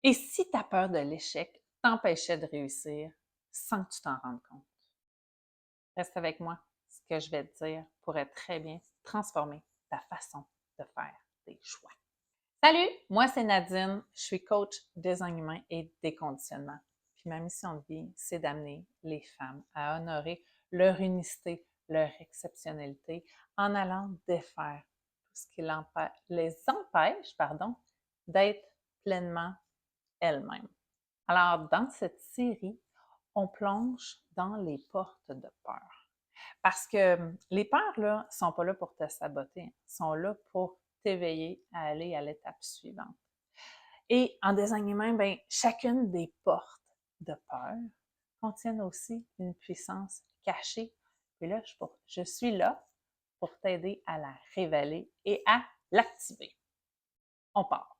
Et si ta peur de l'échec t'empêchait de réussir sans que tu t'en rendes compte? Reste avec moi. Ce que je vais te dire pourrait très bien transformer ta façon de faire des choix. Salut, moi c'est Nadine, je suis coach design humain et déconditionnement. Puis ma mission de vie, c'est d'amener les femmes à honorer leur unicité, leur exceptionnalité en allant défaire tout ce qui les empêche d'être pleinement elles-mêmes. Alors, dans cette série, on plonge dans les portes de peur. Parce que les peurs, là, sont pas là pour te saboter, sont là pour t'éveiller à aller à l'étape suivante. Et en design humain, ben, chacune des portes de peur contiennent aussi une puissance cachée. Et là, je suis là pour t'aider à la révéler et à l'activer. On part.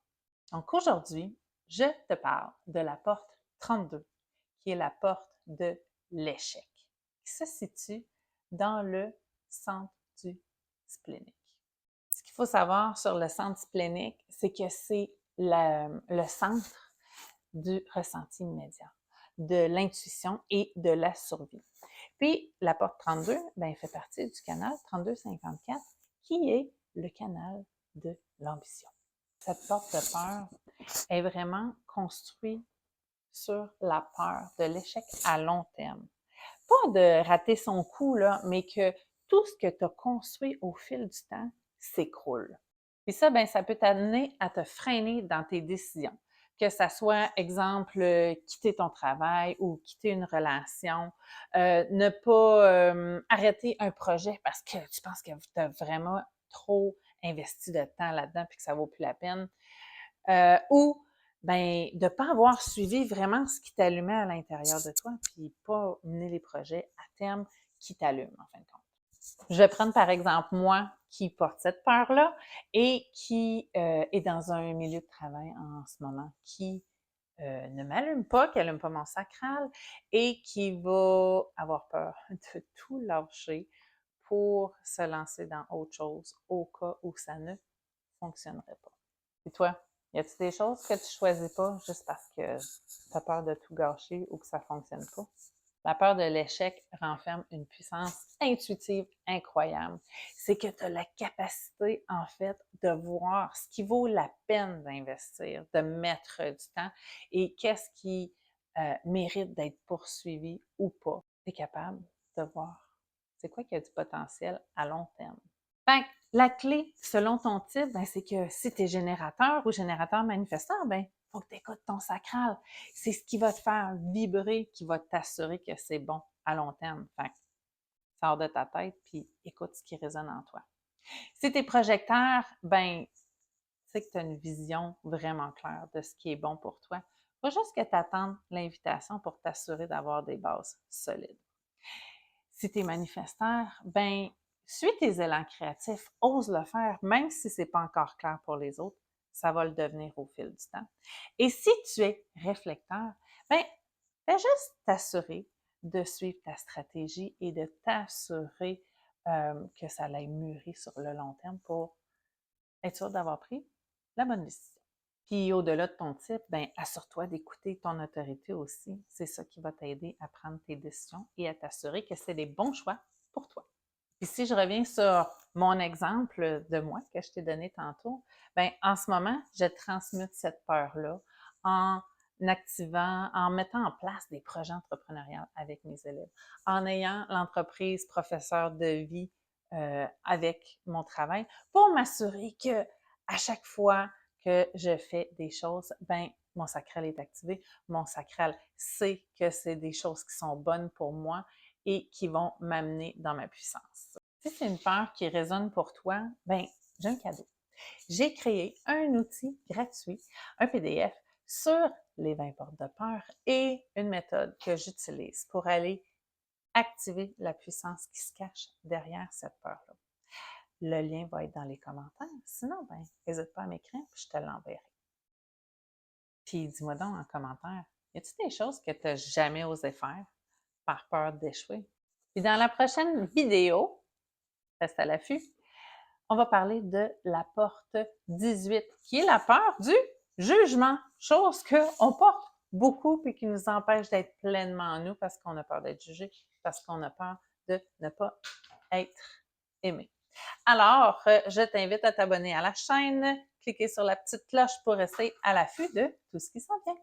Donc aujourd'hui, je te parle de la porte 32, qui est la porte de l'échec, qui se situe dans le centre du splénique. Ce qu'il faut savoir sur le centre splénique, c'est que c'est le centre du ressenti immédiat, de l'intuition et de la survie. Puis, la porte 32, ben, fait partie du canal 3254, qui est le canal de l'ambition. Cette porte de peur est vraiment construite sur la peur de l'échec à long terme. Pas de rater son coup, là, mais que tout ce que tu as construit au fil du temps s'écroule. Puis ça, ben, ça peut t'amener à te freiner dans tes décisions. Que ça soit, exemple, quitter ton travail ou quitter une relation, ne pas arrêter un projet parce que tu penses que tu as vraiment trop investi de temps là-dedans puis que ça vaut plus la peine. Ou ben, de ne pas avoir suivi vraiment ce qui t'allumait à l'intérieur de toi, puis pas mener les projets à terme qui t'allument, en fin de compte. Je vais prendre par exemple moi qui porte cette peur-là et qui est dans un milieu de travail en ce moment qui ne m'allume pas, qui n'allume pas mon sacral et qui va avoir peur de tout lâcher pour se lancer dans autre chose au cas où ça ne fonctionnerait pas. Et toi, y a-t-il des choses que tu choisis pas juste parce que tu as peur de tout gâcher ou que ça fonctionne pas? La peur de l'échec renferme une puissance intuitive incroyable. C'est que tu as la capacité, en fait, de voir ce qui vaut la peine d'investir, de mettre du temps et qu'est-ce qui mérite d'être poursuivi ou pas. Tu es capable de voir c'est quoi qui a du potentiel à long terme. Fait que la clé, selon ton type, ben, c'est que si tu es générateur ou générateur manifesteur, ben, faut que tu écoutes ton sacral. C'est ce qui va te faire vibrer, qui va t'assurer que c'est bon à long terme. Fait que sors de ta tête puis écoute ce qui résonne en toi. Si tu es projecteur, ben, tu sais que tu as une vision vraiment claire de ce qui est bon pour toi. Faut juste que tu attendes l'invitation pour t'assurer d'avoir des bases solides. Si tu es manifesteur, ben, suis tes élans créatifs, ose le faire, même si ce n'est pas encore clair pour les autres, ça va le devenir au fil du temps. Et si tu es réflecteur, ben, fais juste t'assurer de suivre ta stratégie et de t'assurer que ça l'aille mûrir sur le long terme pour être sûr d'avoir pris la bonne décision. Puis au-delà de ton type, ben assure-toi d'écouter ton autorité aussi. C'est ça qui va t'aider à prendre tes décisions et à t'assurer que c'est les bons choix pour toi. Puis si je reviens sur mon exemple de moi que je t'ai donné tantôt, ben en ce moment, je transmute cette peur-là en activant, en mettant en place des projets entrepreneuriaux avec mes élèves, en ayant l'entreprise professeur de vie avec mon travail pour m'assurer que à chaque fois que je fais des choses, ben mon sacral est activé. Mon sacral sait que c'est des choses qui sont bonnes pour moi et qui vont m'amener dans ma puissance. Si c'est une peur qui résonne pour toi, ben j'ai un cadeau. J'ai créé un outil gratuit, un PDF sur les 20 portes de peur et une méthode que j'utilise pour aller activer la puissance qui se cache derrière cette peur-là. Le lien va être dans les commentaires. Sinon, ben, n'hésite pas à m'écrire, puis je te l'enverrai. Puis dis-moi donc en commentaire, y a-t-il des choses que tu n'as jamais osé faire par peur d'échouer? Puis dans la prochaine vidéo, reste à l'affût, on va parler de la porte 18, qui est la peur du jugement, chose qu'on porte beaucoup et qui nous empêche d'être pleinement nous parce qu'on a peur d'être jugé, parce qu'on a peur de ne pas être aimé. Alors, je t'invite à t'abonner à la chaîne, cliquer sur la petite cloche pour rester à l'affût de tout ce qui s'en vient.